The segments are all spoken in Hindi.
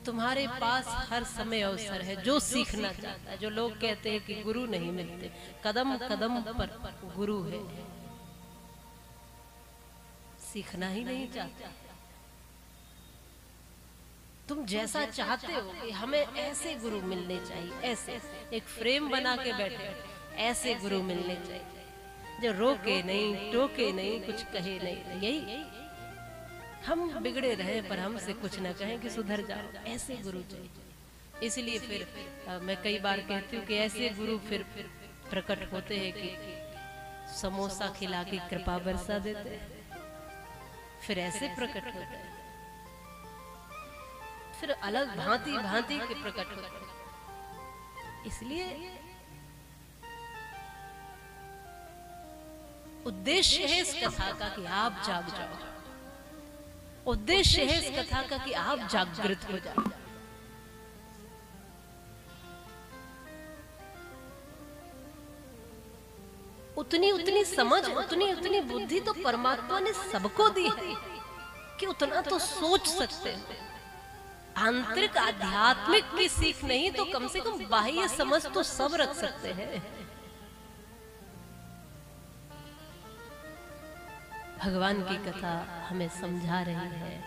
तुम्हारे पास हर समय अवसर है जो सीखना चाहता है। जो लोग कहते हैं कि गुरु नहीं मिलते, कदम कदम पर गुरु है। सीखना ही नहीं चाहता। तुम जैसा चाहते हो कि हमें ऐसे गुरु मिलने चाहिए, ऐसे एक फ्रेम बना के बैठे, ऐसे गुरु मिलने चाहिए जो रोके नहीं, टोके नहीं, कुछ कहे नहीं। यही हम बिगड़े रहे पर हमसे कुछ ना कहें कि सुधर जाओ, ऐसे गुरु चाहिए। इसलिए फिर मैं कई बार कहती हूँ कि ऐसे गुरु फिर प्रकट होते हैं कि समोसा खिला के कृपा बरसा देते हैं, फिर ऐसे प्रकट होते हैं, फिर अलग भांति भांति के प्रकट होते हैं। इसलिए उद्देश्य है इस कथा का कि आप जाग जाओ। उद्देश्य है इस कथा का कि आप जागृत हो जाओ। उतनी उतनी समझ, उतनी उतनी बुद्धि तो परमात्मा ने सबको दी है कि उतना तो सोच सकते हैं। आंतरिक आध्यात्मिक की सीख नहीं तो कम से कम बाह्य समझ तो सब रख सकते हैं। भगवान की कथा हमें समझा रही है,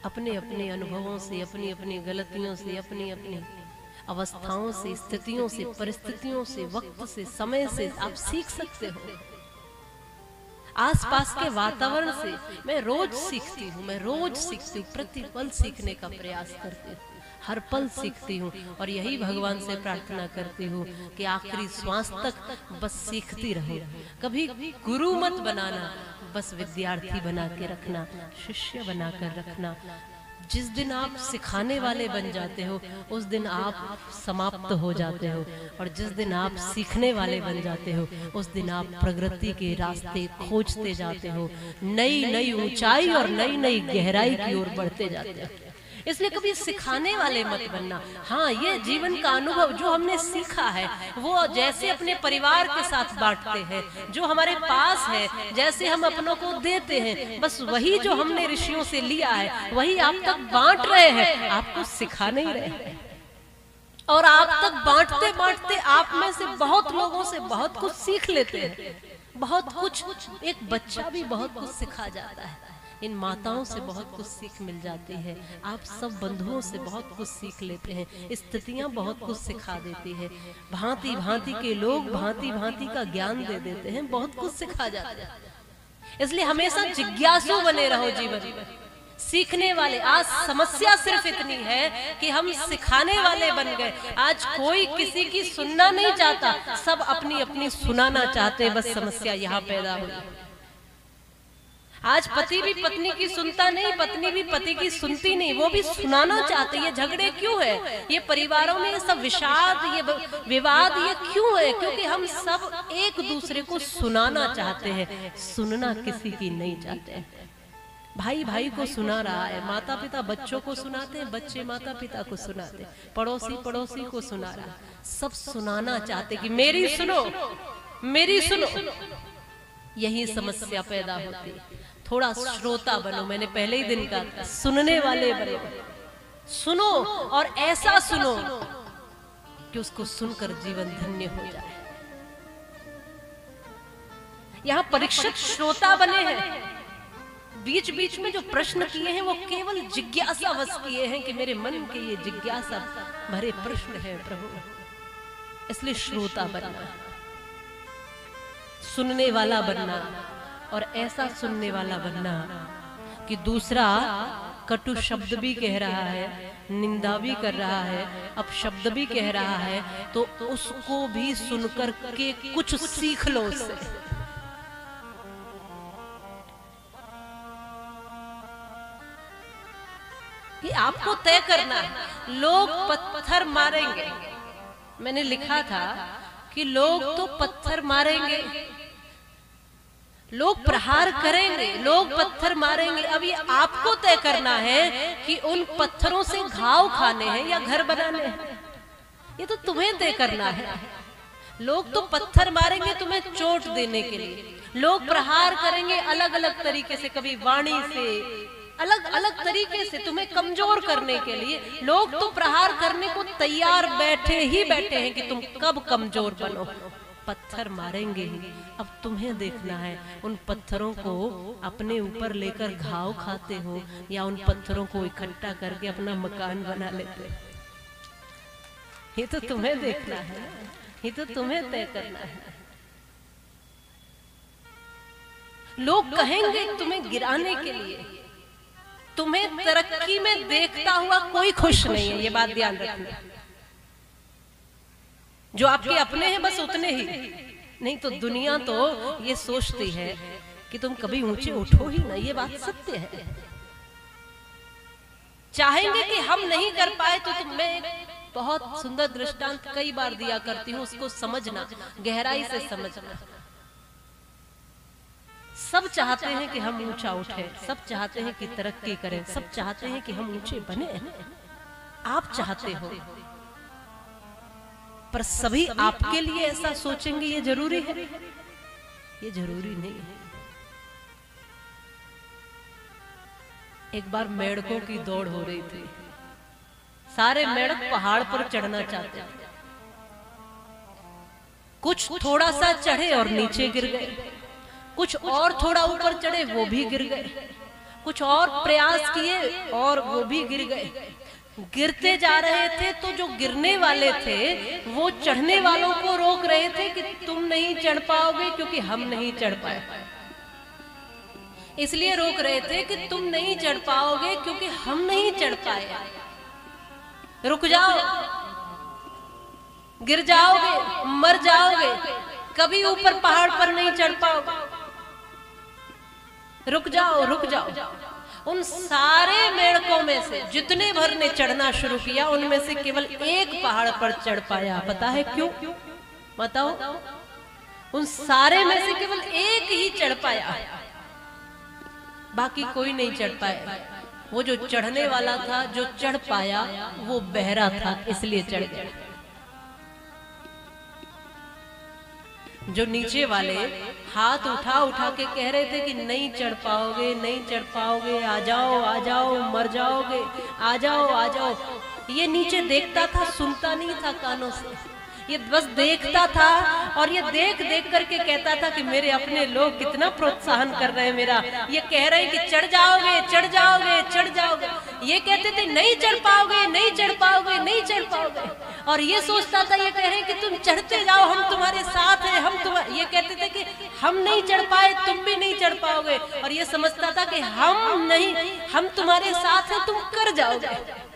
अपने अपने अनुभवों से, अपनी अपनी गलतियों से, अपनी अपनी अवस्थाओं से, स्थितियों से, परिस्थितियों से, वक्त से, समय से आप सीख सकते हो। आसपास के वातावरण से मैं रोज सीखती हूँ, मैं रोज सीखती हूँ, प्रतिपल सीखने का प्रयास करती हूँ, हर पल सीखती हूँ। और यही भगवान से प्रार्थना करती हूँ कि आखिरी श्वास तक बस सीखती रहूं। कभी गुरु मत बनाना, बस विद्यार्थी बना के रखना, शिष्य बनाकर रखना। जिस दिन आप सिखाने वाले बन जाते हो उस दिन आप समाप्त हो जाते हो, और जिस दिन आप सीखने वाले बन जाते हो उस दिन आप प्रगति के रास्ते खोजते जाते हो, नई नई ऊंचाई और नई नई गहराई की ओर बढ़ते जाते हो। इसलिए कभी सिखाने वाले मत बनना। हाँ, ये जीवन का अनुभव जो हमने सीखा है वो जैसे अपने परिवार के साथ बांटते हैं, जो हमारे पास है जैसे हम अपनों को देते हैं, बस वही जो हमने ऋषियों से लिया है वही आप तक बांट रहे हैं, आपको सिखा नहीं रहे हैं। और आप तक बांटते बांटते आप में से बहुत लोगों से बहुत कुछ सीख लेते हैं, बहुत कुछ। एक बच्चा भी बहुत कुछ सिखा जाता है, इन माताओं से बहुत कुछ सीख मिल जाती है, आप सब बंधुओं से बहुत कुछ सीख लेते हैं, स्थितियां बहुत कुछ सिखा देती है, भांति भांति के लोग भांति भांति का ज्ञान दे देते हैं, बहुत कुछ सिखा जाता है। इसलिए हमेशा जिज्ञासु बने रहो जीवन में, सीखने वाले। आज समस्या सिर्फ इतनी है कि हम सिखाने वाले बन गए। आज कोई किसी की सुनना नहीं चाहता, सब अपनी अपनी सुनाना चाहते हैं, बस समस्या यहाँ पैदा हुई। आज पति भी पत्नी की सुनता नहीं, पत्नी भी पति की सुनती नहीं, वो भी सुनाना चाहते। ये झगड़े क्यों है, ये परिवारों में ये सब विषाद, ये विवाद ये क्यों है? क्योंकि हम सब एक दूसरे को सुनाना चाहते हैं, सुनना किसी की नहीं चाहते। भाई भाई को सुना रहा है, माता पिता बच्चों को सुनाते हैं, बच्चे माता पिता को सुनाते, पड़ोसी पड़ोसी को सुना रहा, सब सुनाना चाहते कि मेरी सुनो, मेरी सुनो। यही समस्या पैदा होती है। थोड़ा श्रोता बनो, मैंने पहले ही दिन कहा, सुनने वाले बनो, सुनो और ऐसा सुनो कि उसको सुनकर जीवन धन्य हो जाए। यहाँ परीक्षित श्रोता बने हैं, बीच बीच में जो प्रश्न किए हैं वो केवल जिज्ञासा वश किए हैं कि मेरे मन के ये जिज्ञासा भरे प्रश्न है प्रभु, इसलिए श्रोता बनना, सुनने वाला बनना, और ऐसा सुनने वाला बनना कि दूसरा कटु शब्द भी कह रहा है, निंदा भी कर रहा है, अपशब्द भी कह रहा है, तो उसको भी सुनकर के कुछ सीख लो उससे। ये आपको तय करना है। लोग पत्थर मारेंगे, मैंने लिखा था कि लोग तो पत्थर मारेंगे, लोग प्रहार करेंगे, लोग पत्थर मारेंगे। अब ये आपको तय करना है कि उन पत्थरों से घाव खाने हैं या घर बनाने हैं, ये तो तुम्हें तय करना है। लोग तो पत्थर मारेंगे तुम्हें चोट देने के लिए, लोग प्रहार करेंगे अलग अलग तरीके से, कभी वाणी से, अलग अलग तरीके से तुम्हें कमजोर करने के लिए लोग तो प्रहार करने को तैयार बैठे ही बैठे हैं कि तुम कब कमजोर बनो। पत्थर मारेंगे ही। अब तुम्हें देखना है उन पत्थरों को अपने ऊपर लेकर घाव खाते हो या उन पत्थरों को इकट्ठा करके अपना मकान बना लेते हो। ये तो तुम्हें देखना है, ये तो तुम्हें तय करना है। लोग कहेंगे तुम्हें गिराने के लिए, तुम्हें तरक्की में देखता हुआ कोई खुश नहीं है, ये बात ध्यान रखना। जो आपके अपने हैं बस उतने ही, नहीं तो दुनिया तो ये सोचती है कि तुम कभी ऊंचे उठो ही ना, ये बात सत्य है। चाहेंगे कि हम नहीं कर पाए तो मैं बहुत सुंदर दृष्टांत कई बार दिया करती हूँ, उसको समझना, गहराई से समझना। सब चाहते हैं कि हम ऊंचा उठे, सब चाहते हैं कि तरक्की करें, सब चाहते हैं कि हम ऊंचे बने। आप चाहते हो, पर सभी आपके लिए ऐसा सोचेंगे ये जरूरी है? ये जरूरी नहीं है। एक बार मेढकों की दौड़ हो रही थी, सारे मेढक पहाड़ पर चढ़ना चाहते थे। कुछ थोड़ा सा चढ़े और नीचे गिर गए, कुछ और थोड़ा ऊपर चढ़े वो भी गिर गए, कुछ और प्रयास किए और वो भी गिर गए। गिरते जा रहे थे तो जो गिरने वाले थे वो चढ़ने वालों को रोक रहे थे कि तुम नहीं चढ़ पाओगे क्योंकि हम नहीं चढ़ पाए। इसलिए रोक रहे थे कि तुम नहीं चढ़ पाओगे क्योंकि हम नहीं चढ़ पाए, रुक जाओ, गिर जाओगे, मर जाओगे, कभी ऊपर पहाड़ पर नहीं चढ़ पाओगे, रुक जाओ, रुक जाओ। उन सारे मेढकों में से जितने भर ने चढ़ना शुरू किया उनमें से केवल एक पहाड़ पर चढ़ पाया। पता है क्यों? बताओ। उन सारे में से केवल एक ही चढ़ पाया, बाकी कोई नहीं चढ़ पाया। वो जो चढ़ने वाला था, जो चढ़ पाया, वो बहरा था इसलिए चढ़ गया। जो नीचे वाले हाथ उठा उठा के कह रहे थे कि नहीं चढ़ पाओगे, नहीं चढ़ पाओगे, आ जाओ, आ जाओ, मर जाओगे, आ जाओ, आ जाओ, ये नीचे देखता था, सुनता नहीं था कानों से, ये बस देखता था और ये देख देख करके कहता था कि मेरे अपने लोग कितना प्रोत्साहन कर रहे हैं मेरा, ये कह रहे हैं कि चढ़ जाओगे, चढ़ जाओगे, चढ़ जाओगे। ये कहते थे नहीं चढ़ पाओगे, नहीं चढ़ पाओगे, नहीं चढ़ पाओगे, और ये सोचता था, ये कह रहे हैं कि तुम चढ़ते जाओ, हम तुम्हारे साथ हैं, हम तुम्हारे, ये कहते थे कि हम नहीं चढ़ पाए, तुम भी नहीं चढ़ पाओगे, और ये समझता था कि हम नहीं, हम तुम्हारे साथ हैं, तुम कर जाओगे,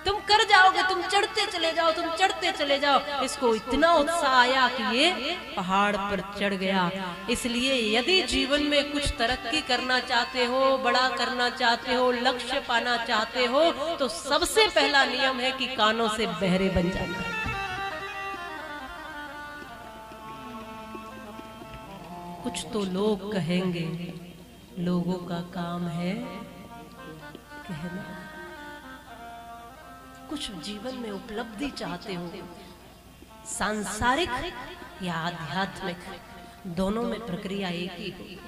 तुम कर जाओगे, तुम चढ़ते चले जाओ, तुम चढ़ते चले जाओ। इसको इतना उत्साह आया कि ये पहाड़ पर चढ़ गया। इसलिए यदि जीवन में कुछ तरक्की करना चाहते हो, बड़ा करना चाहते हो, लक्ष्य पाना चाहते हो, तो सबसे पहला नियम है कि कानों से बहरे बन जाना। कुछ तो लोग कहेंगे, लोगों का काम है कहना। कुछ जीवन में उपलब्धि चाहते हो, सांसारिक या आध्यात्मिक, दोनों में प्रक्रिया एक ही हो।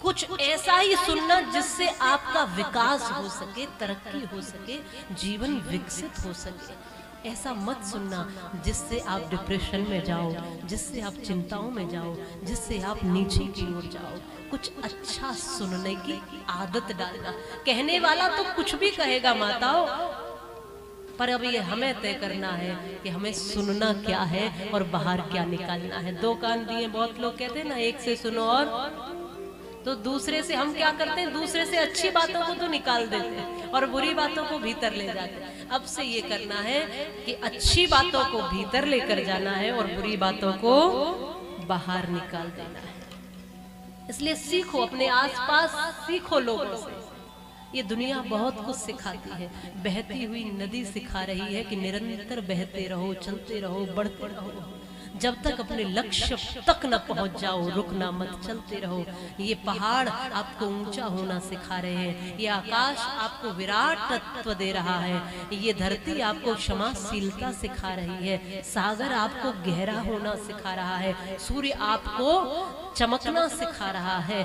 कुछ ऐसा ही सुनना जिससे आपका विकास हो सके, तरक्की हो सके, जीवन विकसित हो सके। ऐसा मत सुनना जिससे आप डिप्रेशन में जाओ, जिससे आप चिंताओं में जाओ, जिससे आप नीचे की ओर जाओ। कुछ अच्छा सुनने की आदत डालना। कहने वाला तो कुछ भी कहेगा माताओं, पर अब ये हमें तय करना है कि हमें सुनना क्या है और बाहर क्या निकालना है। दो कान दिए, बहुत लोग कहते हैं ना, एक से सुनो और तो दूसरे से हम क्या करते हैं, दूसरे से अच्छी बातों को तो निकाल देते हैं और बुरी बातों को भीतर ले जाते हैं। अब से ये करना है कि अच्छी बातों को भीतर लेकर जाना है और बुरी बातों को बाहर निकाल देना है। इसलिए सीखो, अपने आसपास सीखो लोगों से। ये दुनिया बहुत कुछ सिखाती है। बहती हुई नदी सिखा रही है कि निरंतर बहते रहो, चलते रहो, बढ़ते रहो, जब तक अपने लक्ष्य तक न पहुंच जाओ, रुकना मत, चलते रहो। ये पहाड़ आपको ऊंचा होना सिखा रहे हैं, ये आकाश आपको विराट तत्व दे रहा है, ये धरती आपको क्षमाशीलता सिखा रही है, सागर आपको गहरा होना सिखा रहा है, सूर्य आपको चमकना सिखा रहा है,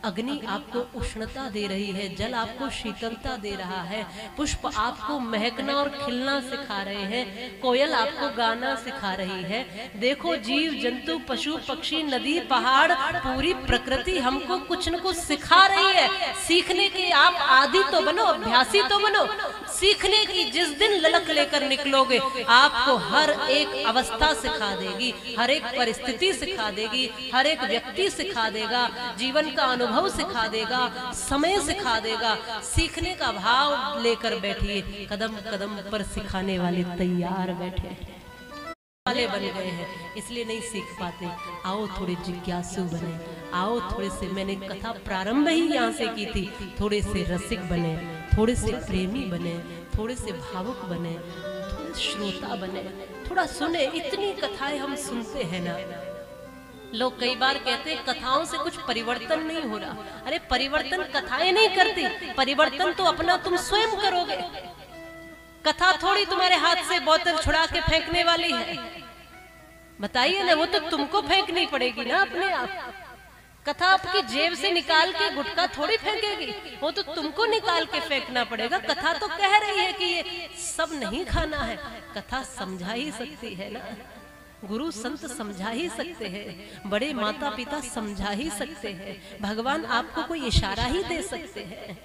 अग्नि आपको उष्णता दे रही है, जल आपको शीतलता दे रहा है, पुष्प आपको महकना और खिलना सिखा रहे हैं, कोयल आपको गाना सिखा रही है। देखो जीव जंतु पशु पक्षी नदी पहाड़ पूरी प्रकृति हमको कुछ न कुछ सिखा रही है। सीखने की आप आदी तो बनो, अभ्यासी तो बनो। सीखने की जिस दिन ललक लेकर निकलोगे आपको हर एक अवस्था सिखा देगी, हर एक परिस्थिति सिखा देगी, हर एक व्यक्ति सिखा देगा, जीवन का अनुभव सिखा देगा, समय सिखा देगा। सीखने का भाव लेकर बैठिए, कदम कदम पर सिखाने वाले तैयार बैठे वाले बन गए हैं, इसलिए नहीं सीख पाते। आओ थोड़े जिज्ञासु बने, आओ थोड़े से, मैंने कथा प्रारंभ ही यहाँ से की थी, थोड़े से रसिक बने, थोड़े से प्रेमी बने, थोड़े से भावुक बने, थोड़े श्रोता बने, थोड़ा सुने। इतनी कथाएं हम सुनते हैं ना, लोग कई बार कहते हैं कथाओं से कुछ परिवर्तन नहीं हो रहा। अरे परिवर्तन कथाएं नहीं करती, परिवर्तन तो अपना तुम स्वयं करोगे। कथा थोड़ी तुम्हारे हाथ से बोतल छुड़ा के फेंकने वाली है, बताइए ना, वो तो तुमको फेंकनी पड़ेगी ना अपने आप। कथा आपकी जेब से निकाल के गुटखा थोड़ी फेंकेगी, वो तो तुमको निकाल के फेंकना पड़ेगा। कथा तो कह रही है कि ये सब नहीं खाना है, कथा समझा ही सकती है ना, गुरु संत समझा ही सकते हैं, बड़े माता पिता समझा ही सकते हैं, भगवान आपको कोई इशारा ही दे सकते हैं।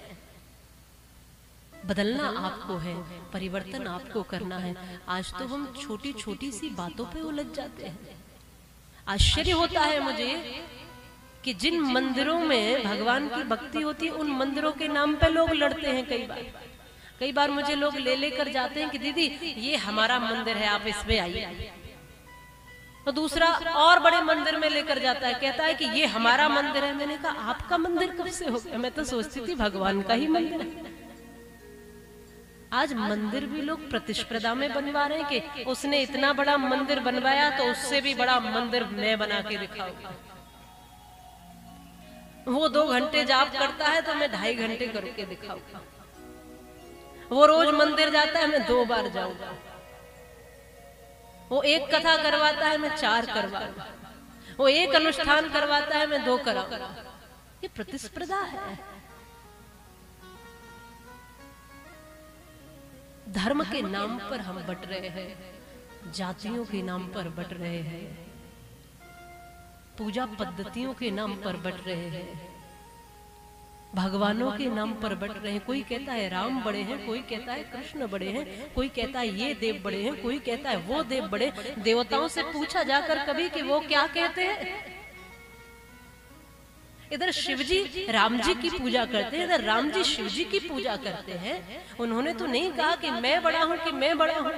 बदलना आपको है, परिवर्तन आपको करना है। आज तो हम छोटी छोटी सी बातों पे उलझ जाते हैं। आश्चर्य होता है मुझे कि जिन मंदिरों में भगवान की भक्ति होती है उन मंदिरों के नाम पे लोग लड़ते हैं। कई बार मुझे लोग ले लेकर जाते हैं कि दीदी ये हमारा मंदिर है, आप इसमें आइए। तो दूसरा और बड़े मंदिर में लेकर जाता है, कहता है कि ये हमारा मंदिर है। मैंने कहा आपका मंदिर कब से हो गया? मैं तो सोचती थी भगवान का ही मंदिर है। आज मंदिर भी लोग प्रतिस्पर्धा में बनवा रहे हैं कि उसने इतना बड़ा मंदिर बनवाया तो उससे भी बड़ा मंदिर मैं बना के दिखाऊंगा। वो 2 घंटे जाप करता है तो मैं 2.5 घंटे करके दिखाऊंगा। वो रोज मंदिर जाता है, मैं 2 बार जाऊंगा। वो एक कथा करवाता है, मैं 4 करवाऊंगा। वो एक अनुष्ठान करवाता है, मैं 2 कराऊंगा। ये प्रतिस्पर्धा है। धर्म के नाम पर हम बट रहे हैं, जातियों के नाम पर बट रहे हैं, पूजा पद्धतियों के नाम पर बट रहे हैं, भगवानों के नाम पर बट रहे हैं। कोई कहता है राम बड़े हैं, कोई कहता है कृष्ण बड़े हैं, कोई कहता है ये देव बड़े हैं, कोई कहता है वो देव बड़े। देवताओं से पूछा जाकर कभी कि वो क्या कहते हैं? इधर शिवजी राम जी की पूजा करते हैं, इधर राम जी शिव जी की पूजा करते हैं। उन्होंने तो नहीं कहा कि मैं बड़ा हूं कि मैं बड़ा हूं।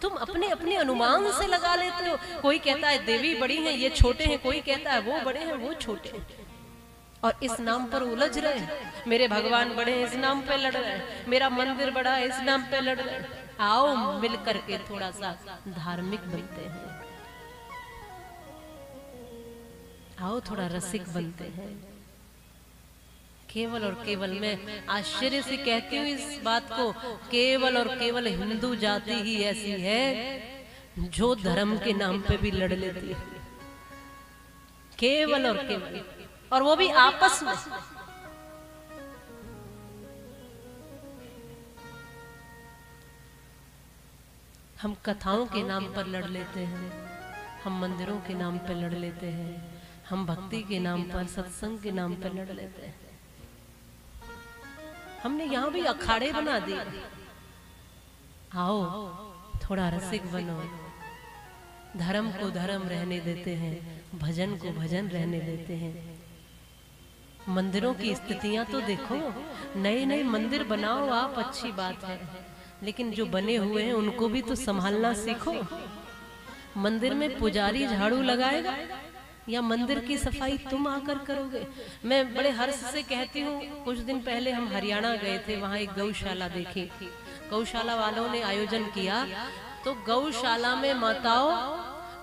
तुम अपने अपने अनुमान से लगा लेते हो। कोई कहता है देवी बड़ी हैं, ये छोटे हैं, कोई कहता है वो बड़े हैं, वो छोटे हैं, और इस नाम पर उलझ रहे हैं। मेरे भगवान बड़े हैं, इस नाम पे लड़ रहे हैं, मेरा मंदिर बड़ा है, इस नाम पे लड़ रहे हैं। आओ मिल करके थोड़ा सा धार्मिक बनते हैं, आओ थोड़ा रसिक बनते हैं। केवल और केवल, मैं आश्चर्य से कहती हूँ इस बात को, केवल और केवल हिंदू जाति ही ऐसी है जो धर्म के नाम पे भी लड़ लेती है। केवल और केवल, और वो भी आपस में। हम कथाओं के नाम पर लड़ लेते हैं, हम मंदिरों के नाम पर लड़ लेते हैं, हम भक्ति के नाम पर, सत्संग के नाम पर लड़ लेते हैं। हमने यहाँ भी अखाड़े बना दिए। आओ थोड़ा रसिक बनो, धर्म को धर्म रहने देते हैं, भजन को भजन रहने देते हैं। मंदिरों की स्थितियां तो देखो, नए नए मंदिर बनाओ आप, अच्छी बात है, लेकिन जो बने हुए हैं उनको भी तो संभालना सीखो। मंदिर में पुजारी झाड़ू लगाएगा या मंदिर की सफाई तुम आकर करोगे? मैं बड़े हर्ष से कहती हूँ, कुछ दिन पहले हम हरियाणा गए थे, वहाँ एक गौशाला देखी। गौशाला वालों ने आयोजन किया, तो गौशाला में माताओं,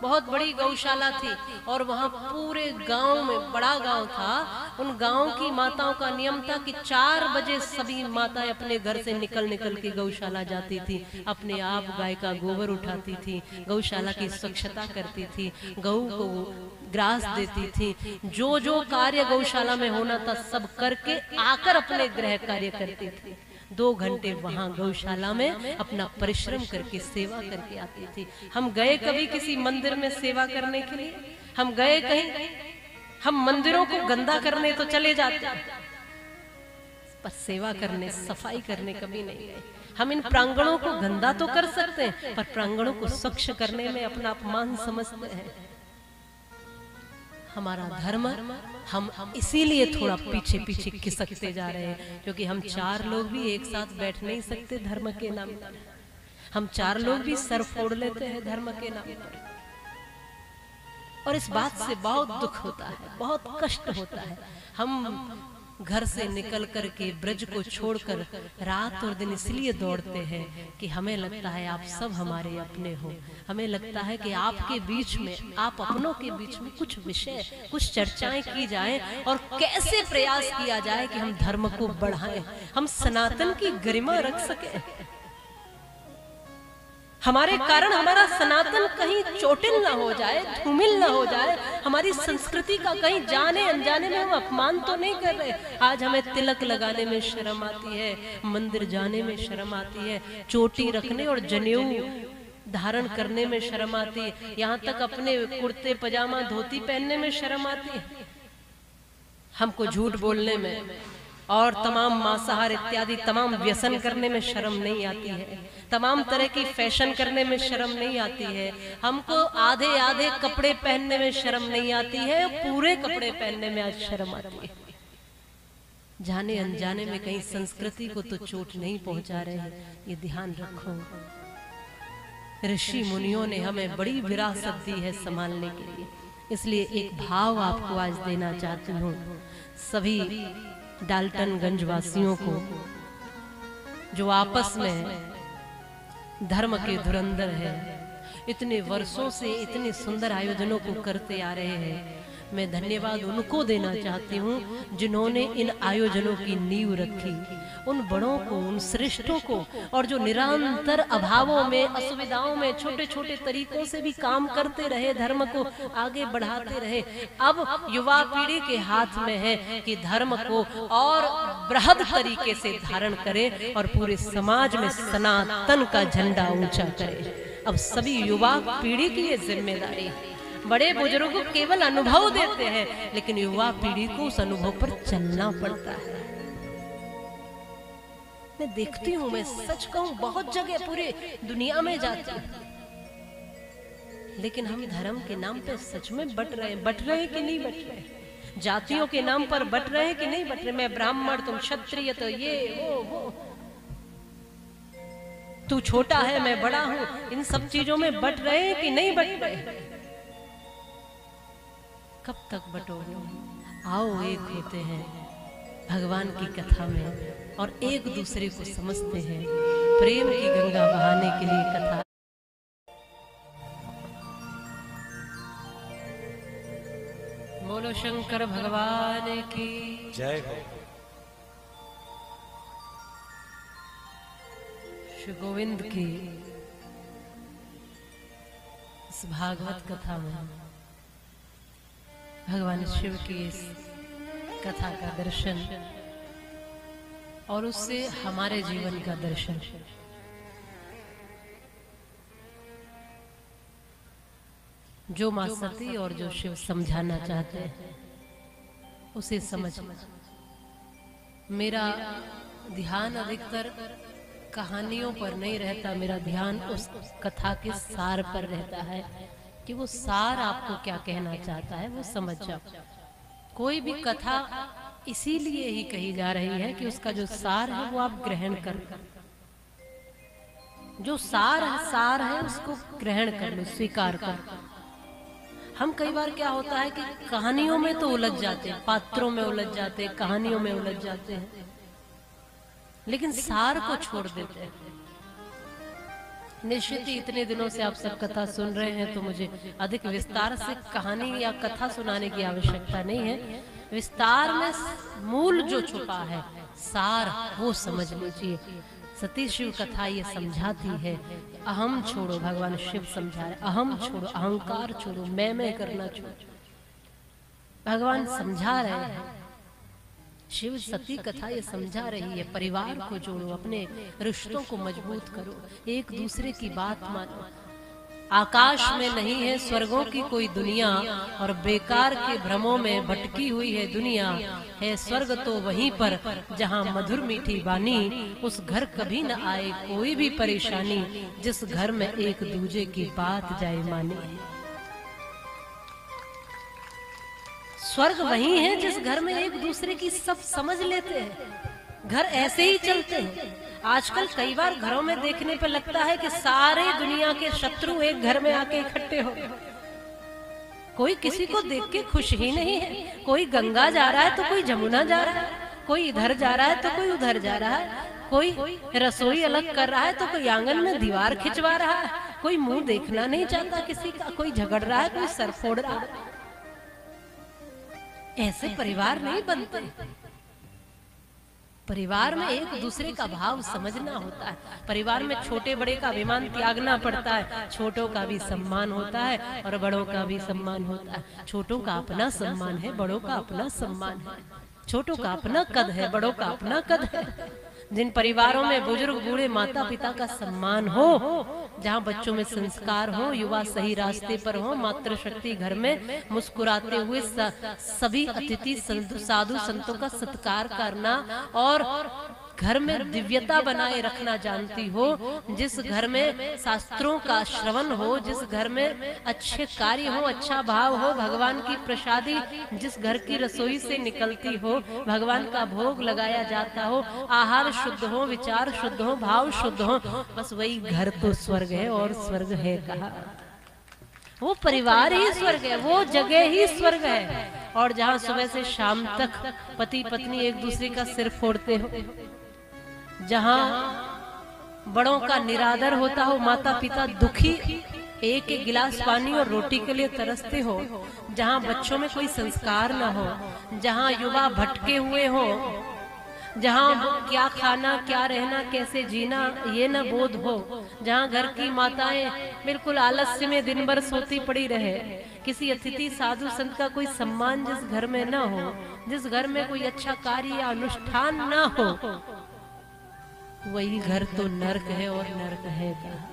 बहुत बड़ी गौशाला थी, और वहाँ पूरे गांव में, बड़ा गांव था, उन गांव की माताओं का नियम था कि 4 बजे सभी माताएं अपने घर से निकल के गौशाला जाती थी, अपने आप गाय का गोबर उठाती थी, गौशाला की स्वच्छता करती थी, गऊ को ग्रास देती थी, जो जो कार्य गौशाला में होना था सब करके आकर अपने गृह कार्य करती थी। 2 घंटे वहां गौशाला में अपना परिश्रम करके सेवा करके आती थी। हम गए कभी किसी मंदिर में सेवा करने के लिए? हम गए कहीं? हम मंदिरों को गंदा करने तो चले जाते हैं, पर सेवा करने, सफाई करने कभी नहीं गए। हम इन प्रांगणों को गंदा तो कर सकते हैं, पर प्रांगणों को स्वच्छ करने में अपना अपमान समझते हैं। हमारा धर्म, हम इसीलिए थोड़ा पीछे पीछे खिसकते जा रहे हैं, क्योंकि हम 4 लोग भी एक साथ बैठ नहीं सकते धर्म के नाम पर। हम 4 लोग भी सर फोड़ लेते हैं धर्म के नाम पर, और इस बात से बहुत दुख होता है, बहुत कष्ट होता है। हम घर से निकल कर के ब्रज को छोड़कर रात और दिन इसलिए दौड़ते हैं कि हमें लगता है आप सब हमारे अपने हो। हमें लगता है कि आपके बीच में, आप अपनों के बीच में कुछ विषय, कुछ चर्चाएं की जाएं और कैसे प्रयास किया जाए कि हम धर्म को बढ़ाएं, हम सनातन की गरिमा रख सके। हमारे कारण हमारा सनातन कहीं चोटिल न हो जाए, धूमिल न हो जाए, हमारी संस्कृति का कहीं जाने अनजाने में हम अपमान तो नहीं कर रहे। आज हमें तिलक लगाने में शर्म आती है, मंदिर जाने में शर्म आती है, चोटी रखने और जनेऊ धारण करने में शर्म आती है, यहाँ तक अपने कुर्ते पजामा धोती पहनने में शर्म आती है। हमको झूठ बोलने में और तमाम मांसाहार इत्यादि तमाम व्यसन करने में शर्म नहीं आती है, तमाम तरह की फैशन करने में शर्म नहीं आती है, हमको आधे आधे कपड़े पहनने में शर्म नहीं आती है, पूरे कपड़े पहनने में आज शर्म आती है। जाने अनजाने में कहीं संस्कृति को तो चोट नहीं पहुंचा रहे हैं, ये ध्यान रखो। ऋषि मुनियों ने हमें बड़ी विरासत दी है संभालने के लिए, इसलिए एक भाव आपको आज देना चाहती हूँ। सभी डाल्टनगंज वासियों को जो आपस में धर्म के धुरंधर है, इतने वर्षों से इतने सुंदर आयोजनों को करते आ रहे हैं, मैं धन्यवाद उनको देना चाहती हूँ जिन्होंने इन आयोजनों की नींव रखी, उन बड़ों को, उन श्रेष्ठों को, और जो निरंतर अभावों में, असुविधाओं में छोटे छोटे तरीकों से भी काम करते रहे, धर्म को आगे बढ़ाते रहे। अब युवा पीढ़ी के हाथ में है कि धर्म को और बृहद तरीके से धारण करे और पूरे समाज में सनातन का झंडा ऊंचा करे। अब सभी युवा पीढ़ी की ये जिम्मेदारी है। बड़े बुजुर्ग केवल अनुभव देते हैं, लेकिन युवा पीढ़ी को उस अनुभव पर चलना पड़ता है। मैं देखती हूँ, मैं सच कहूँ, बहुत जगह पूरे दुनिया में जाती हूँ, लेकिन हम धर्म के नाम पे सच में बट रहे हैं कि नहीं बट रहे? जातियों के नाम पर बट रहे हैं कि नहीं बट रहे? मैं ब्राह्मण, तुम क्षत्रिय, तो ये वो, तू छोटा है मैं बड़ा हूँ, इन सब चीजों में बट रहे हैं कि नहीं बट रहे? कब तक बटोगे? आओ एक होते हैं भगवान की कथा में और एक दूसरे को समझते हैं। प्रेम की गंगा बहाने के लिए कथा। बोलो शंकर भगवान की जय हो। श्री गोविंद की इस भागवत कथा में भगवान शिव की इस कथा का दर्शन और उससे हमारे जीवन का दर्शन, जो मां सती और जो शिव समझाना चाहते हैं उसे समझ। मेरा ध्यान अधिकतर कहानियों पर नहीं रहता, मेरा ध्यान उस कथा के सार पर रहता है कि वो सार आपको क्या कहना चाहता है, वो समझ जाओ। कोई भी कथा इसीलिए ही कही जा रही है कि उसका जो सार है वो आप ग्रहण कर, जो सार है उसको ग्रहण कर लो, स्वीकार कर। हम कई बार क्या होता है कि कहानियों में तो उलझ जाते हैं, पात्रों में उलझ जाते हैं, कहानियों में उलझ जाते हैं, लेकिन सार को छोड़ देते हैं। निश्चित ही इतने दिनों से आप सब कथा सुन रहे हैं तो मुझे अधिक विस्तार से कहानी या कथा सुनाने की आवश्यकता नहीं है। विस्तार में मूल जो छुपा है, सार, वो समझ लीजिए। सती शिव कथा ये समझाती है, अहम छोड़ो, भगवान शिव समझा रहे, अहम छोड़ो, अहंकार छोड़ो, मैं करना छोड़ो। भगवान समझा रहे हैं, शिव सती कथा ये समझा रही है, परिवार को जोड़ो, अपने रिश्तों को मजबूत करो, एक दूसरे की बात मानो। आकाश में नहीं है स्वर्गों की कोई दुनिया, और बेकार के भ्रमों में भटकी हुई है दुनिया। है स्वर्ग तो वहीं पर जहां मधुर मीठी वाणी, उस घर कभी न आए कोई भी परेशानी, जिस घर में एक दूजे की बात जाए माने। स्वर्ग वही है जिस घर में एक दूसरे की सब समझ लेते हैं। घर ऐसे ही चलते हैं। आजकल कई बार घरों में देखने पर लगता है कि सारे दुनिया के शत्रु एक घर में आके इकट्ठे हो गए। कोई किसी को देख के खुश ही नहीं है। कोई गंगा जा रहा है तो कोई जमुना जा रहा है, कोई इधर जा रहा है तो कोई उधर जा रहा है, कोई रसोई अलग कर रहा है तो कोई आंगन में दीवार खिंचवा रहा है, कोई मुंह देखना नहीं चाहता किसी का, कोई झगड़ रहा है, कोई सर फोड़ रहा है। ऐसे परिवार नहीं बनते। परिवार में एक दूसरे का भाव समझना होता है। परिवार में छोटे बड़े का अभिमान त्यागना पड़ता है। छोटों का भी सम्मान होता है और बड़ों का भी सम्मान होता है। छोटों का अपना सम्मान है, बड़ों का अपना सम्मान है। छोटों का अपना कद है, बड़ों का अपना कद है। जिन परिवारों में बुजुर्ग बूढ़े माता पिता का सम्मान हो, जहाँ बच्चों में संस्कार हो, युवा सही रास्ते पर हो, मातृशक्ति घर में मुस्कुराते हुए सभी अतिथि साधु संतों का सत्कार करना और घर में दिव्यता बनाए रखना जानती हो, जिस घर में शास्त्रों का श्रवण हो, जिस घर में अच्छे कार्य हो, अच्छा भाव हो, भगवान की प्रसादी जिस घर की रसोई से निकलती हो, भगवान का भोग लगाया जाता हो, आहार शुद्ध हो, विचार शुद्ध हो, भाव शुद्ध हो, बस वही घर तो स्वर्ग है। और स्वर्ग है कहाँ? वो परिवार ही स्वर्ग है, वो जगह ही स्वर्ग है। और जहाँ सुबह से शाम तक पति पत्नी एक दूसरे का सिर फोड़ते हो, जहाँ बड़ों का निरादर होता हो, माता पिता दुखी एक एक गिलास पानी और रोटी के लिए तरसते हो, जहाँ बच्चों में कोई संस्कार ना हो, जहाँ युवा भटके हुए हो, जहाँ क्या खाना, क्या रहना, कैसे जीना ये न बोध हो, जहाँ घर की माताएं बिल्कुल आलस्य में दिन भर सोती पड़ी रहे, किसी अतिथि साधु संत का कोई सम्मान जिस घर में न हो, जिस घर में कोई अच्छा कार्य या अनुष्ठान न हो, वही घर तो नरक है। और नरक है कहाँ?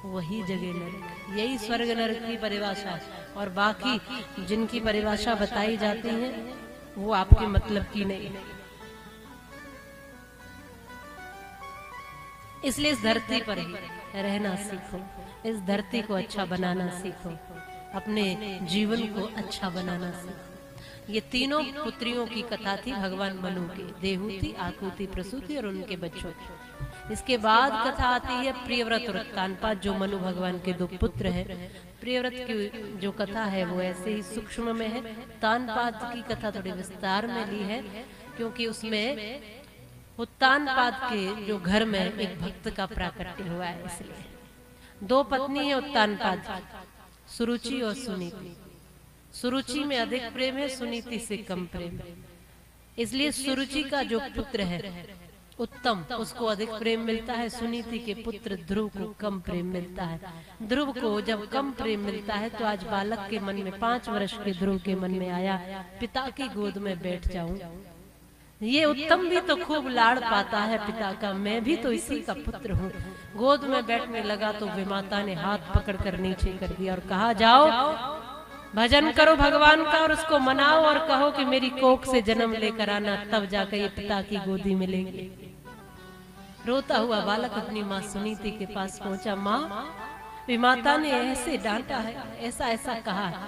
वही जगह नरक। यही स्वर्ग नरक की परिभाषा। और बाकी जिनकी परिभाषा बताई जाती है वो आपके मतलब की नहीं। इसलिए इस धरती पर ही रहना सीखो, इस धरती को अच्छा बनाना सीखो, अपने जीवन को अच्छा बनाना सीखो। ये तीनों पुत्रियों की कथा थी भगवान मनु की, देहूति, आकुति, प्रसूति और उनके बच्चों की। इसके बाद कथा आती है प्रियव्रत और तानपाद, जो मनु भगवान के दो पुत्र हैं। प्रियव्रत की जो कथा है वो ऐसे ही सूक्ष्म में है। तानपाद की कथा थोड़ी विस्तार में ली है, क्योंकि उसमें उत्तानपाद के जो घर में एक भक्त का प्राकट्य हुआ है, इसलिए। दो पत्नी है उत्तानपाद की, सुरुचि और सुनीति। सुरुचि में अधिक प्रेम है, सुनीति से कम प्रेम है। इसलिए सुरुचि का जो पुत्र है उत्तम, उसको अधिक प्रेम मिलता है। सुनीति के पुत्र ध्रुव को कम प्रेम मिलता है। ध्रुव को जब कम प्रेम मिलता है तो आज बालक के मन में, 5 वर्ष के ध्रुव के मन में आया, पिता की गोद में बैठ जाऊं। ये उत्तम भी तो खूब लाड़ पाता है पिता का, मैं भी तो इसी का पुत्र हूँ। गोद में बैठने लगा तो विमाता ने हाथ पकड़कर नीचे कर दिया और कहा, जाओ भजन करो भगवान का और उसको मनाओ और कहो कि मेरी कोख से जन्म लेकर आना, तब जाकर ये पिता की गोदी में लेंगे। रोता हुआ बालक अपनी माँ सुनीति के पास पहुंचा। माँ, विमाता ने ऐसे डांटा है, ऐसा ऐसा कहा है।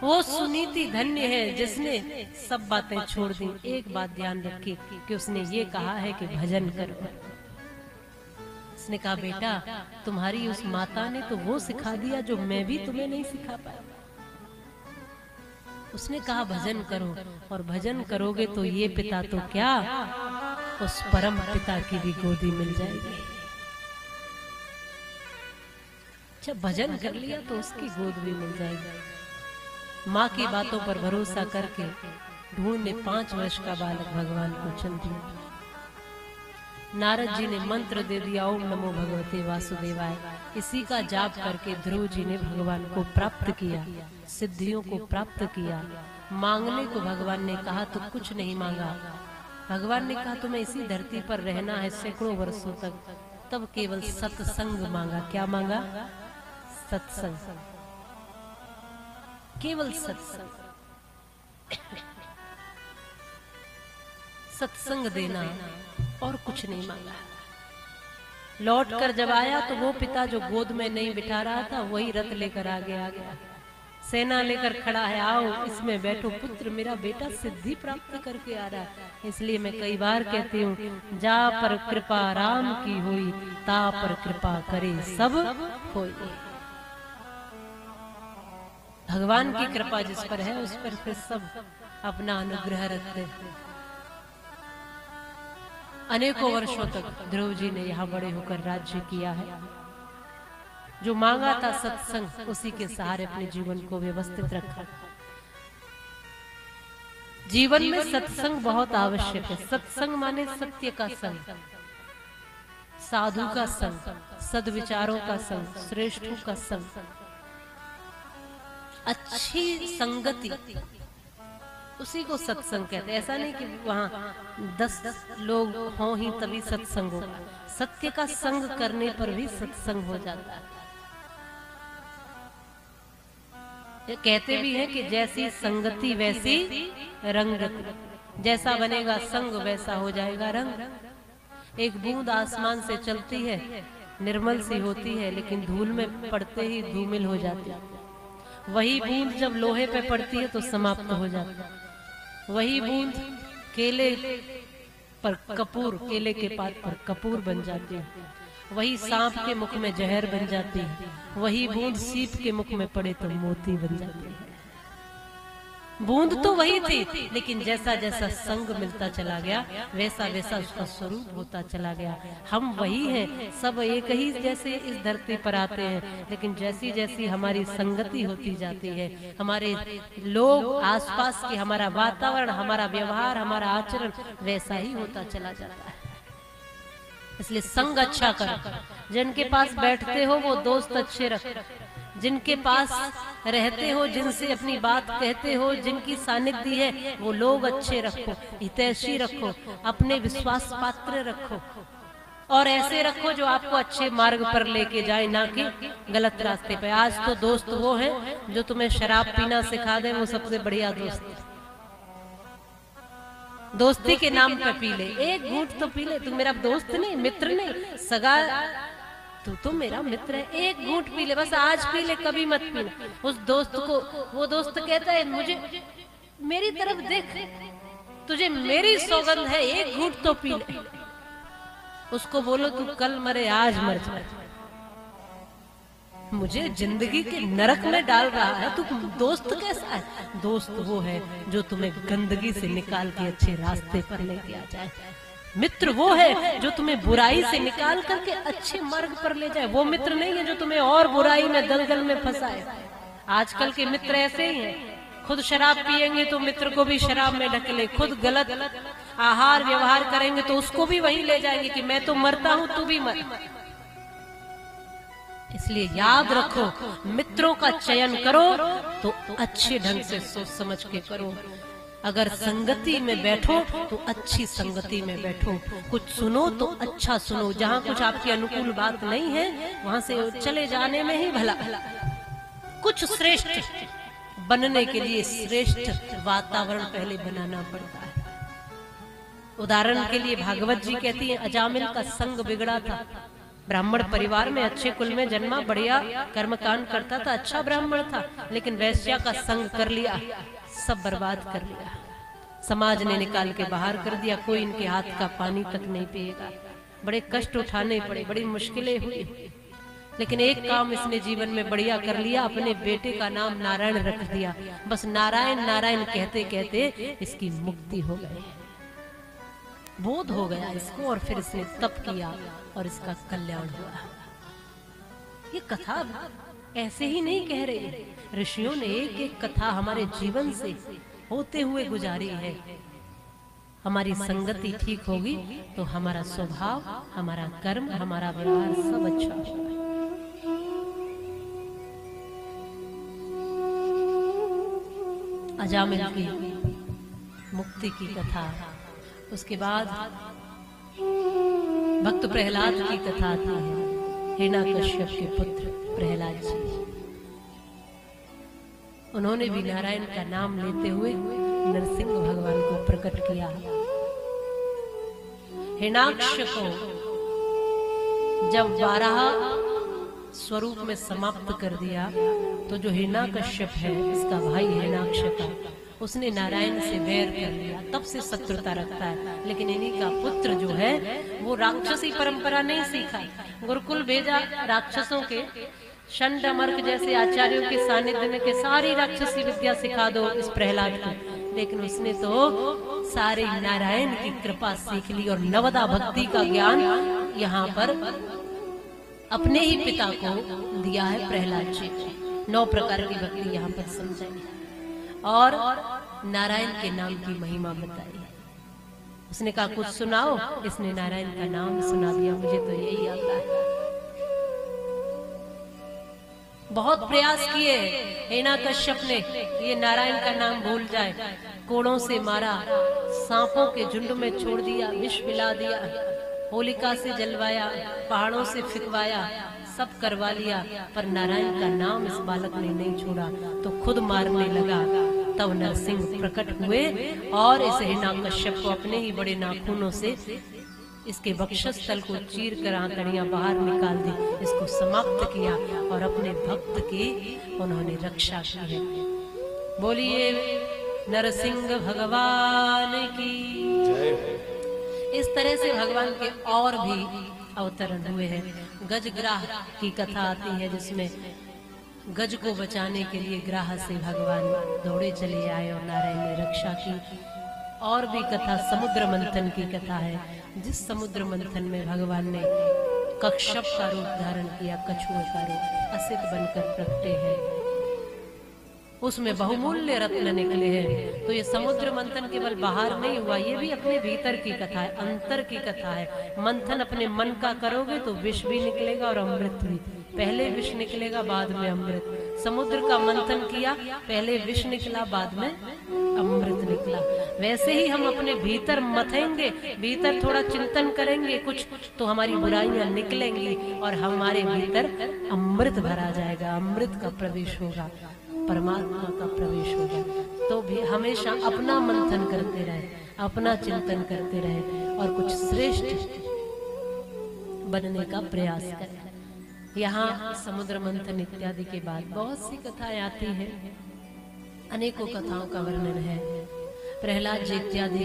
वो सुनीति धन्य है जिसने सब बातें छोड़ दी। एक बात ध्यान रखी कि उसने ये कहा है कि भजन करो। उसने कहा, बेटा तुम्हारी उस माता ने तो वो सिखा दिया जो मैं भी तुम्हें नहीं सिखा पाया। उसने कहा भजन करो, और भजन करोगे तो ये पिता तो क्या, उस परम पिता की भी गोदी मिल जाएगी। जब भजन कर लिया तो उसकी गोद भी मिल जाएगी। माँ की बातों पर भरोसा करके ढूंढने 5 वर्ष का बालक भगवान को चल दिया। नारद जी ने मंत्र दे दिया, ओम नमो भगवते वासुदेवाय। इसी का जाप करके ध्रुव जी ने भगवान को प्राप्त किया, सिद्धियों को प्राप्त किया। मांगने को भगवान ने कहा तो कुछ नहीं मांगा। भगवान ने कहा तुम्हें इसी धरती पर रहना है सैकड़ों वर्षों तक, तब केवल सत्संग मांगा। क्या मांगा? सत्संग, केवल सत्संग। सत्संग देना और कुछ नहीं मांगा। लौट कर जब आया तो वो पिता जो गोद में नहीं बिठा रहा था वही रथ लेकर आ गया। सेना लेकर खड़ा है, आओ इसमें बैठो पुत्र, मेरा बेटा सिद्धि प्राप्त करके आ रहा है। इसलिए मैं कई बार कहती हूँ, जा पर कृपा राम की हुई, ता पर कृपा करे सब कोई। भगवान की कृपा जिस पर है उस पर फिर सब अपना अनुग्रह रखते हैं। अनेकों वर्षों तक ध्रुव जी ने यहाँ बड़े होकर राज्य किया है। जो मांगा था सत्संग, उसी के सहारे अपने जीवन को व्यवस्थित रखा। जीवन में सत्संग बहुत आवश्यक है। सत्संग माने सत्य का संग, साधु का संग, सद्विचारों का संग, श्रेष्ठों का संग, अच्छी संगति, उसी को सत्संग कहते हैं। ऐसा नहीं कि वहां 10 लोग हों ही तभी सत्संग होगा। सत्य का संग करने पर भी सत्संग हो जाता है। ये कहते भी हैं कि जैसी संगति वैसी रंगति, जैसा बनेगा संग वैसा हो जाएगा रंग। एक बूंद आसमान से चलती है, निर्मल सी होती है, लेकिन धूल में पड़ते ही धूमिल हो जाती है। वही बूंद जब लोहे पे पड़ती है तो समाप्त हो जाती है। वही बूंद केले पर कपूर, केले के पात पर कपूर बन जाती है। वही सांप के मुख में जहर बन जाती है। वही बूंद सीप के मुख में पड़े तो मोती बन जाती है। बूंद तो वही थी, लेकिन जैसा जैसा संग मिलता चला गया वैसा वैसा उसका स्वरूप होता चला गया। हम वही हैं, सब एक ही जैसे इस धरती पर आते हैं, लेकिन जैसी जैसी हमारी संगति होती जाती है, हमारे लोग आसपास के, हमारा वातावरण, हमारा व्यवहार, हमारा आचरण वैसा ही होता चला जाता है। इसलिए संग अच्छा करो। जिनके पास बैठते हो वो दोस्त अच्छे रखो, जिनके पास रहते हो, जिनसे अपनी बात कहते हो, जिनकी सानिध्य है वो लोग अच्छे रखो, हितैषी रखो, अपने विश्वास पात्र रखो, और ऐसे रखो जो आपको अच्छे मार्ग पर लेके जाए, ना कि गलत रास्ते पे। आज तो दोस्त वो हैं जो तुम्हें शराब पीना सिखा दे, वो सबसे बढ़िया दोस्त। दोस्ती के नाम पे पी ले, एक घूंट तो पी ले। तू मेरा दोस्त नहीं, मित्र नहीं, सगा, तू तो मेरा मित्र है। एक घूंट पी ले बस, आज पी ले, कभी मत पीना। उस दोस्त को वो दोस्त कहता है, मुझे मेरी तरफ देख, तुझे मेरी सौगंध है, एक घूंट तो पी ले। उसको बोलो तू कल मरे आज मर जाए, मुझे जिंदगी के नरक में डाल रहा है, तू दोस्त कैसा है? दोस्त वो है जो तुम्हें गंदगी से निकाल के अच्छे रास्ते पर लेके आ जाए। मित्र वो है जो तुम्हें बुराई से निकाल करके अच्छे मार्ग पर ले जाए। वो मित्र नहीं है जो तुम्हें और बुराई में दलदल में फंसाए। आजकल के मित्र ऐसे ही हैं, खुद शराब पिएंगे तो मित्र को भी शराब में ढकेले, खुद गलत आहार व्यवहार करेंगे तो उसको भी वही ले जाएंगे कि मैं तो मरता हूं तू भी मर। इसलिए याद रखो, मित्रों का चयन करो तो अच्छे ढंग से सोच समझ के करो। अगर संगति में बैठो तो अच्छी संगति में बैठो, कुछ सुनो तो अच्छा सुनो। जहाँ कुछ आपके अनुकूल बात नहीं है वहां से चले जाने में ही भला। कुछ श्रेष्ठ बनने के लिए श्रेष्ठ वातावरण पहले बनाना पड़ता है। उदाहरण के लिए भागवत जी कहती है, अजामिल का संग बिगड़ा था। ब्राह्मण परिवार में, अच्छे कुल में जन्मा, बढ़िया कर्मकांड करता था, अच्छा ब्राह्मण था, लेकिन वैश्या का संग कर लिया, सब बर्बाद कर लिया। समाज ने निकाल के बाहर कर दिया, कोई इनके हाथ का पानी तक नहीं पिएगा। बड़े कष्ट उठाने पड़े, बड़ी मुश्किलें हुई, लेकिन एक काम इसने जीवन में बढ़िया कर लिया, अपने बेटे का नाम नारायण रख दिया। बस नारायण नारायण कहते कहते इसकी मुक्ति हो गई, बोध हो गया इसको, और फिर इसने तप किया और इसका कल्याण हुआ। ये कथा ऐसे ही नहीं कह रहे, ऋषियों ने एक एक कथा हमारे जीवन से होते हुए गुजारी है। हमारी संगति ठीक होगी तो हमारा स्वभाव, हमारा कर्म, हमारा व्यवहार सब अच्छा होगा। अजामिल की मुक्ति की कथा, उसके बाद भक्त प्रहलाद की कथा आती है। हिरण्याकश्यप के पुत्र प्रहलाद जी, उन्होंने भी नारायण का नाम लेते हुए नरसिंह भगवान को प्रकट किया। हिरण्याक्ष को जब 12 स्वरूप में समाप्त कर दिया तो जो हिरण्याकश्यप है, इसका भाई हिरण्याक्ष का, उसने नारायण से वैर कर लिया, तब से शत्रुता रखता है। लेकिन इन्हीं का पुत्र जो है वो राक्षसी परंपरा नहीं सीखा, गुरुकुल भेजा राक्षसों के, षंड अमर्क जैसे आचार्यों के सानिध्य में के सारी राक्षसी विद्या सिखा दो इस प्रहलाद को, लेकिन उसने तो सारे नारायण की कृपा सीख ली और नवदा भक्ति का ज्ञान यहाँ पर अपने ही पिता को दिया है प्रहलाद जी। 9 प्रकार की भक्ति यहाँ पर समझाई और नारायण के नाम की महिमा बताई। उसने कहा कुछ सुनाओ, इसने नारायण का नाम सुना दिया, मुझे तो यही आता है। बहुत प्रयास किए हिरण्याकश्यप ने ये नारायण का नाम भूल जाए, कोड़ों से मारा, सांपों के झुंड में छोड़ दिया, विष पिला दिया, होलिका से जलवाया, पहाड़ों से फिकवाया, सब करवा लिया, पर नारायण का नाम इस बालक ने नहीं छोड़ा, तो खुद मारने लगा। तब नरसिंह प्रकट हुए और इस हिरण्याकश्यप को अपने ही बड़े नाखूनों से इसके वक्षस्थल को चीर कर आंतड़ियां बाहर निकाल दी, इसको समाप्त किया और अपने भक्त की उन्होंने रक्षा की है। बोलिए नरसिंह भगवान की जय। इस तरह से भगवान के और भी अवतरण हुए हैं। गजग्राह की कथा आती है, जिसमें गज को बचाने के लिए ग्राह से भगवान दौड़े चले आए और नारायण ने रक्षा की। और भी कथा समुद्र मंथन की कथा है, जिस समुद्र मंथन में भगवान ने कश्यप का रूप धारण किया, कछुए का रूप, असित बनकर प्रकटे हैं, उसमें बहुमूल्य रत्न निकले हैं। तो ये समुद्र मंथन केवल बाहर नहीं हुआ, ये भी अपने भीतर की कथा है, अंतर की कथा है। मंथन अपने मन का करोगे तो विष भी निकलेगा और अमृत भी, पहले विष निकलेगा बाद में अमृत। समुद्र का मंथन किया, पहले विष निकला बाद में अमृत निकला। वैसे ही हम अपने भीतर मथेंगे, भीतर थोड़ा चिंतन करेंगे कुछ, तो हमारी बुराइयां निकलेंगी और हमारे भीतर अमृत भरा जाएगा, अमृत का प्रवेश होगा, परमात्मा का प्रवेश होगा। तो भी हमेशा अपना मंथन करते रहे, अपना चिंतन करते रहे और कुछ श्रेष्ठ बनने का प्रयास करें। यहाँ समुद्र मंथन इत्यादि के बाद बहुत सी कथाएं आती हैं, अनेकों कथाओं का वर्णन है। प्रहलाद जी इत्यादि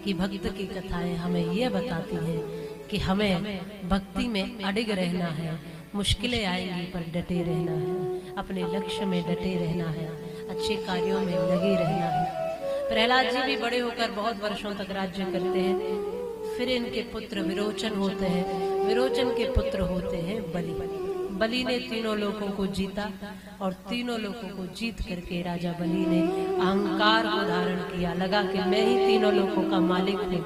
की भक्त की कथाएं हमें यह बताती हैं कि हमें भक्ति में अडिग रहना है, मुश्किलें आएंगी पर डटे रहना है, अपने लक्ष्य में डटे रहना है, अच्छे कार्यों में लगे रहना है। प्रहलाद जी भी बड़े होकर बहुत वर्षों तक राज्य करते हैं, फिर इनके पुत्र विरोचन होते हैं, विरोचन के पुत्र होते हैं बलि। बलि ने तीनों लोगों को जीता और तीनों लोगों को जीत करके राजा बलि ने अहंकार को धारण किया, लगा कि मैं ही तीनों लोगों का मालिक हूँ।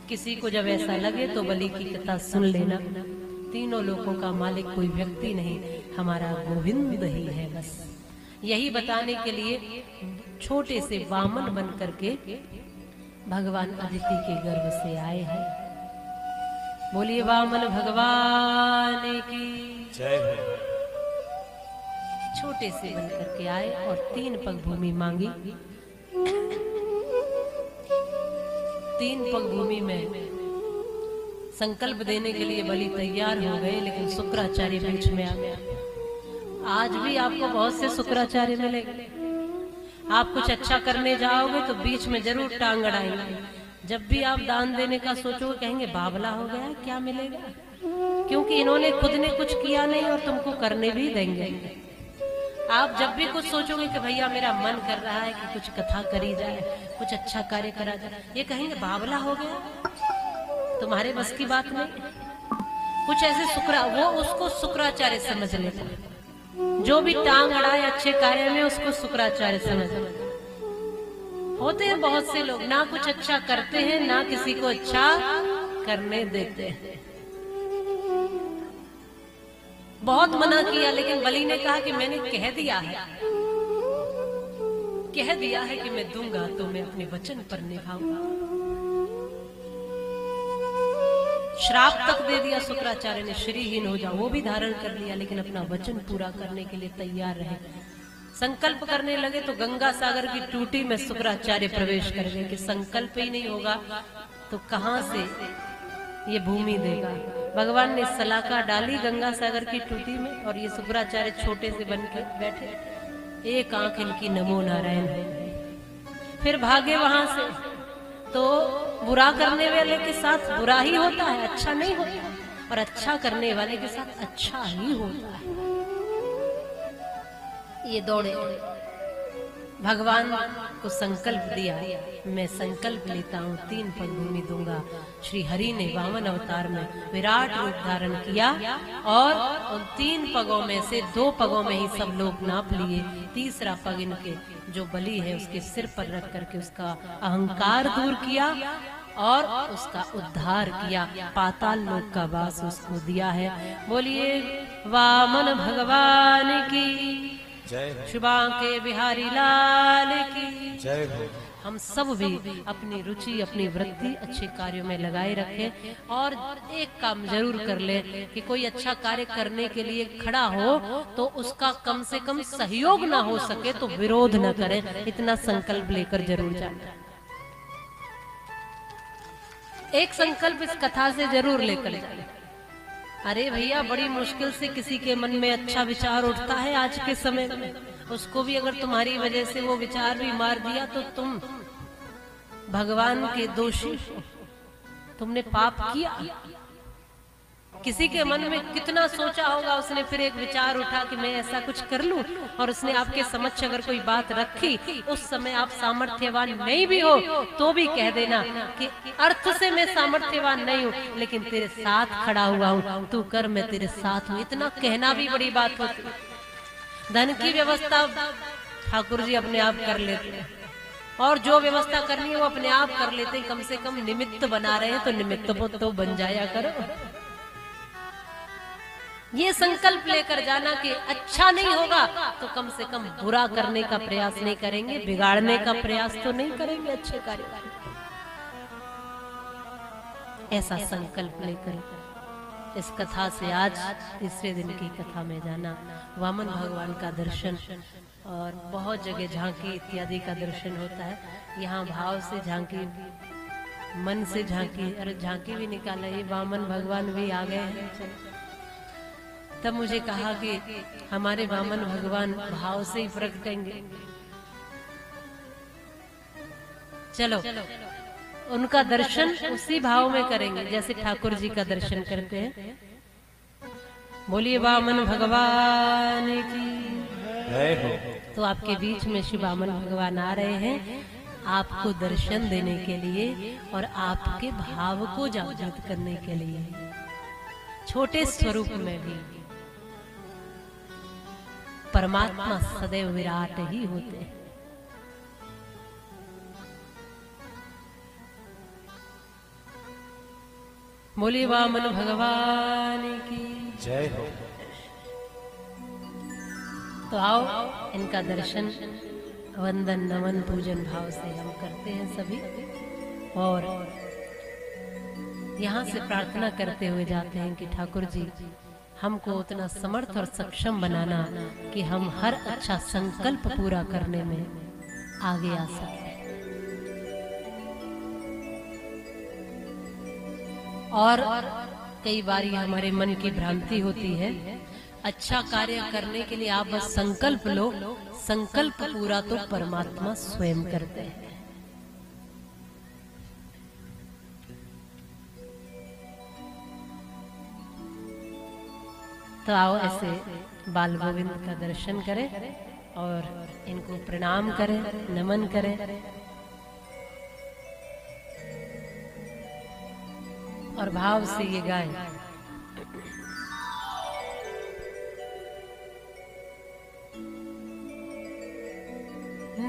किसी को जब ऐसा लगे तो बलि की कथा सुन लेना, तीनों लोगों का मालिक कोई व्यक्ति नहीं, हमारा गोविंद ही है। बस यही बताने के लिए छोटे से वामन बन करके भगवान अदिति के गर्भ से आए हैं। बोलिए वामन भगवान की जय हो। छोटे से बन करके आए और 3 पग भूमि मांगी। 3 पग भूमि में संकल्प देने के लिए बलि तैयार हो गए, लेकिन शुक्राचार्य बीच में आ गया। आज भी आपको बहुत से शुक्राचार्य मिलेंगे, आप कुछ अच्छा करने जाओगे तो बीच में जरूर टांग अड़ाएंगे। जब भी आप दान देने का सोचोगे कहेंगे बावला हो गया, क्या मिलेगा, क्योंकि इन्होंने खुद ने कुछ किया नहीं और तुमको करने भी देंगे। आप जब भी कुछ सोचोगे कि भैया मेरा मन कर रहा है कि कुछ कथा करी जाए, कुछ अच्छा कार्य करा जाए, ये कहेंगे बावला हो गया, तुम्हारे बस की बात नहीं। कुछ ऐसे वो उसको शुक्राचार्य समझ लेते हैं। जो भी टांग अड़ाए अच्छे कार्य में उसको शुक्राचार्य समझ लेते हैं। होते हैं बहुत से लोग ना कुछ अच्छा करते हैं ना किसी को अच्छा करने देते हैं। बहुत मना किया लेकिन बलि ने कहा कि मैंने कह दिया है कि मैं दूंगा तो मैं अपने वचन पर निभाऊंगा। श्राप तक दे दिया शुक्राचार्य ने, श्रीहीन हो जाओ, वो भी धारण कर लिया, लेकिन अपना वचन पूरा करने के लिए तैयार रहे। संकल्प करने लगे तो गंगा सागर की टूटी में शुक्राचार्य प्रवेश कर गए कि संकल्प ही नहीं होगा तो कहां से ये भूमि देगा। भगवान ने सलाखा डाली गंगा सागर की टूटी में और ये शुक्राचार्य छोटे से बन के बैठे, एक आंख इनकी नमो नारायण है। फिर भागे वहां से, तो बुरा करने वाले के साथ बुरा ही होता है, अच्छा नहीं होता, और अच्छा करने वाले के साथ अच्छा ही होता है। ये दौड़े, भगवान को संकल्प दिया, मैं संकल्प लेता हूँ 3 पग भूमि दूंगा। श्री हरि ने वामन अवतार में विराट रूप धारण किया और उन 3 पगों में से 2 पगों में ही सब लोग नाप लिए। तीसरा पग इनके जो बलि है उसके सिर पर रख करके उसका अहंकार दूर किया और उसका उद्धार किया, पाताल लोक का वास उसको दिया है। बोलिए वामन भगवान की जय, शुभांके बिहारी लाल की जय हो। हम सब भी अपनी रुचि अपनी वृत्ति अच्छे कार्यों में लगाए रखें और एक काम जरूर कर ले कि कोई अच्छा कार्य करने के लिए खड़ा हो तो उसका कम से कम सहयोग ना हो सके तो विरोध न करें, इतना संकल्प लेकर जरूर जाए। एक संकल्प इस कथा से जरूर लेकर जाए। अरे भैया, बड़ी मुश्किल से किसी के मन में अच्छा विचार उठता है आज के समय में, उसको भी अगर तुम्हारी वजह से वो विचार भी मार दिया तो तुम भगवान के दोषी, तुमने पाप किया। किसी के मन में कितना सोचा होगा उसने, फिर एक विचार उठा कि मैं ऐसा कुछ कर लूं, और उसने आपके समक्ष अगर कोई बात रखी, उस समय आप सामर्थ्यवान नहीं भी हो तो भी कह देना कि अर्थ से मैं सामर्थ्यवान नहीं हूँ लेकिन तेरे साथ खड़ा हुआ हूँ, तू कर, मैं तेरे साथ हूँ। इतना कहना भी बड़ी बात होती है। धन की व्यवस्था ठाकुर जी अपने आप कर लेते हैं और जो व्यवस्था करनी है वो अपने आप कर लेते हैं। कम से कम निमित्त बना रहे हैं तो निमित्त तो बन जाया करो। ये संकल्प लेकर जाना कि अच्छा नहीं होगा तो कम से कम बुरा करने का प्रयास नहीं करेंगे, बिगाड़ने का प्रयास तो नहीं करेंगे अच्छे कार्य। ऐसा संकल्प लेकर इस कथा से आज तीसरे दिन की कथा में जाना, वामन भगवान का दर्शन और बहुत जगह झांकी इत्यादि का दर्शन होता है। यहाँ भाव से झांकी, मन से झांकी, अरे झांकी भी निकाला, ये वामन भगवान भी आ गए हैं। तब मुझे कहा कि हमारे वामन भगवान भाव से ही प्रगटेंगे। चलो उनका दर्शन उसी भाव में करेंगे जैसे ठाकुर जी का दर्शन करते हैं। बोलिए वामन भगवान की जय हो। तो आपके बीच में श्री वामन भगवान आ रहे हैं आपको दर्शन देने के लिए और आपके भाव को जागृत करने के लिए। छोटे स्वरूप में भी परमात्मा सदैव विराट ही होते हैं। बोलिए वामन भगवान की जय हो। तो आओ इनका दर्शन वंदन नमन पूजन भाव से हम करते हैं सभी, और यहाँ से प्रार्थना करते हुए जाते हैं कि ठाकुर जी हमको उतना समर्थ और सक्षम बनाना कि हम हर अच्छा संकल्प पूरा करने में आगे आ सके। और कई बार हमारे मन की भ्रांति होती है, अच्छा कार्य करने के लिए आप बस संकल्प लो, संकल्प पूरा तो परमात्मा स्वयं करते हैं। तो आओ ऐसे बाल गोविंद का दर्शन करें और इनको प्रणाम करें, नमन करें। और भाव से ये गाएं,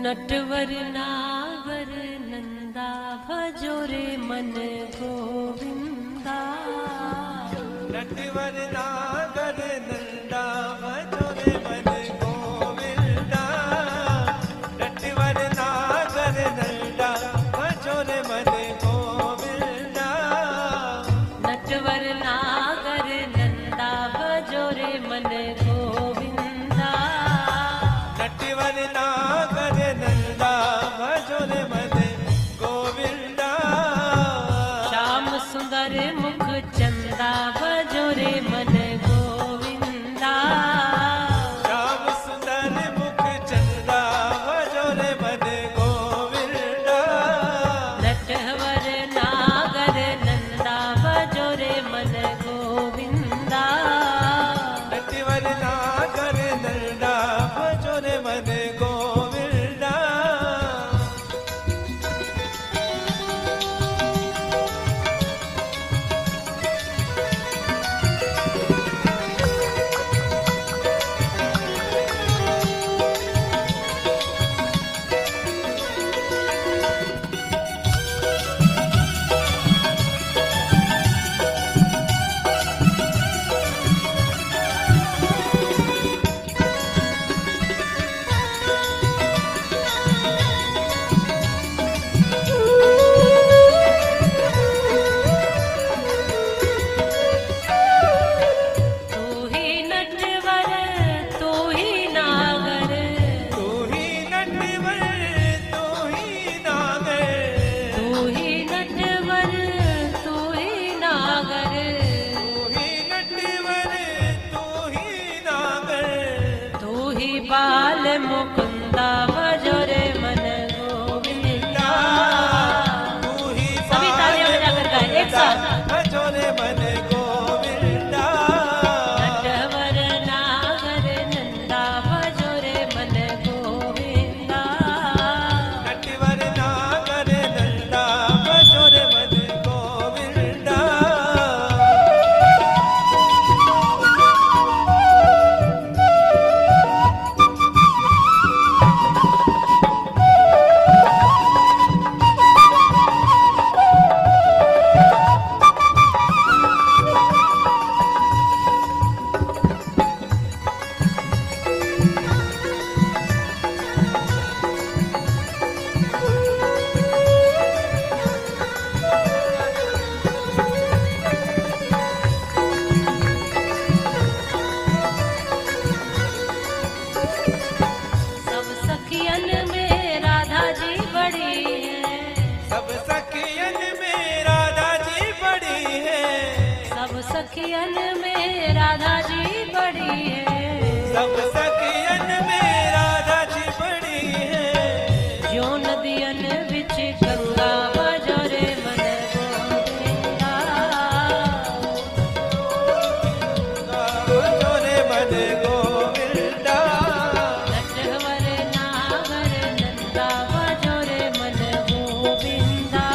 नटवर नागर नंदा भजो रे मन गोविंदा। नटवर नागर नंदा भजो रे मन गोविंदा। नटवर नागर नंदा भजो रे मन गोविंदा। नटवर नागर नंदा भजो रे मन गोविंदा। नटवर नागर नंदा भजो रे मन गोविंदा। श्याम सुंदर मुख चंदा भजो रे मन गोविंदा। श्याम सुंदर मुख चंदा भजो रे मन गोविंदा। नटवर नागर नंदा भजो रे मन गोविंदा। नटवर नागर नंदा भजो रे मन गोविंदा। तू ही नटवर तू ही नागर। तू ही नटवर तू ही नागर। तू ही नटवर तू ही नागर। तू ही नटवर तू ही नागर। तू ही बाल मुकुंदा भजो रे मन गोविंदा। तू ही सभी तालियां बजाकर गाएं एक साथ। भजो रे मन गोविंदा। नटवर नागर नंदा भजो रे मन गोविंदा। नटवर नागर नंदा भजो रे मन गोविंदा। सब सखियन में राधा जी बड़ी है। सब सखियन में राधा जी बड़ी है। सब सखियन में राधा जी बड़ी है। सब सखियन में राधा जी बड़ी है। जो नदियन बिच गंगा भजो रे मन गोविंदा। भजो रे मन गोविंदा। नटवर नागर नंदा भजो रे मन गोविंदा।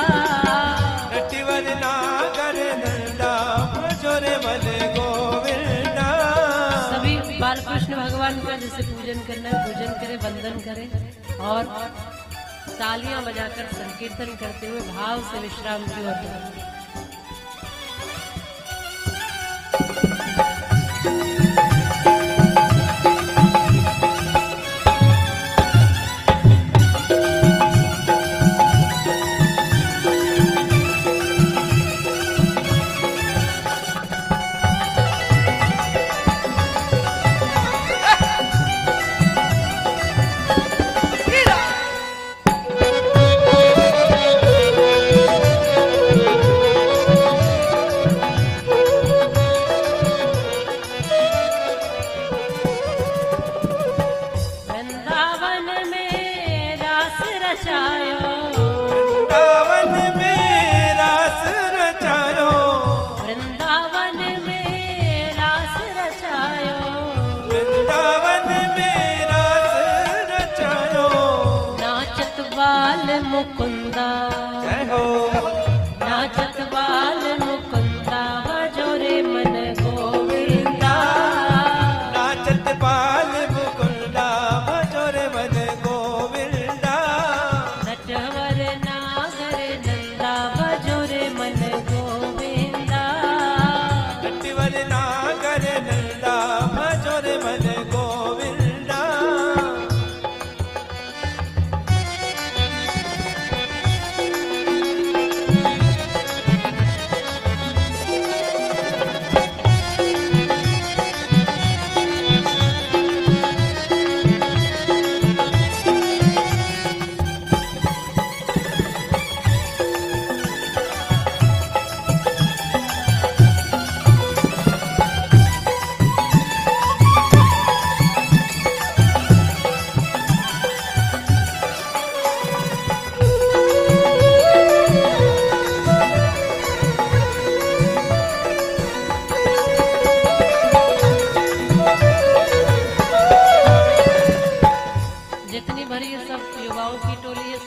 नटवर नागर नंदा भजो रे मन गोविंदा। सभी बालकृष्ण भगवान का जैसे पूजन करना है पूजन करें, वंदन करें और तालियां बजाकर संकीर्तन करते हुए भाव से विश्राम की ओर जाएं। मुकुंदा जय हो नाचत बाल मुकुंदा भजो रे मन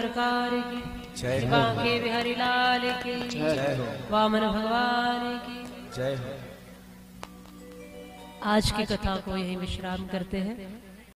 सरकार की, जय हो। बांके बिहारी लाल की, जय हो। वामन भगवान की। जय हो। आज की कथा को यहीं विश्राम करते हैं।